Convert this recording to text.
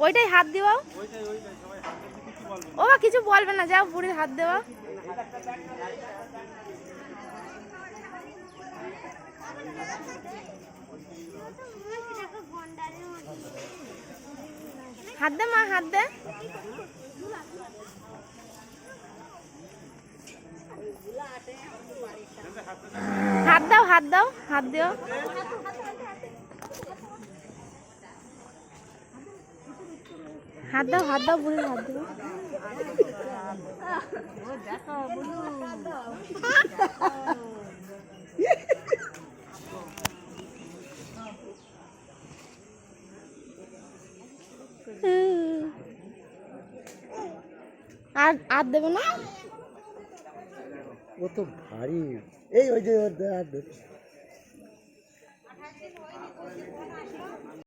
ওইটাই হাত দিও। ও কিছু বলবে না, যাও বুড়ির হাত দেওয়া। হাত দে মা, হাত দে। হাত দাও, হাত দাও, হাত দিও। হাত দাও, হাত দাও, বুড়ির হাত দিও। আর দেবে না, ও তো ভারী। এই ওই যে হাত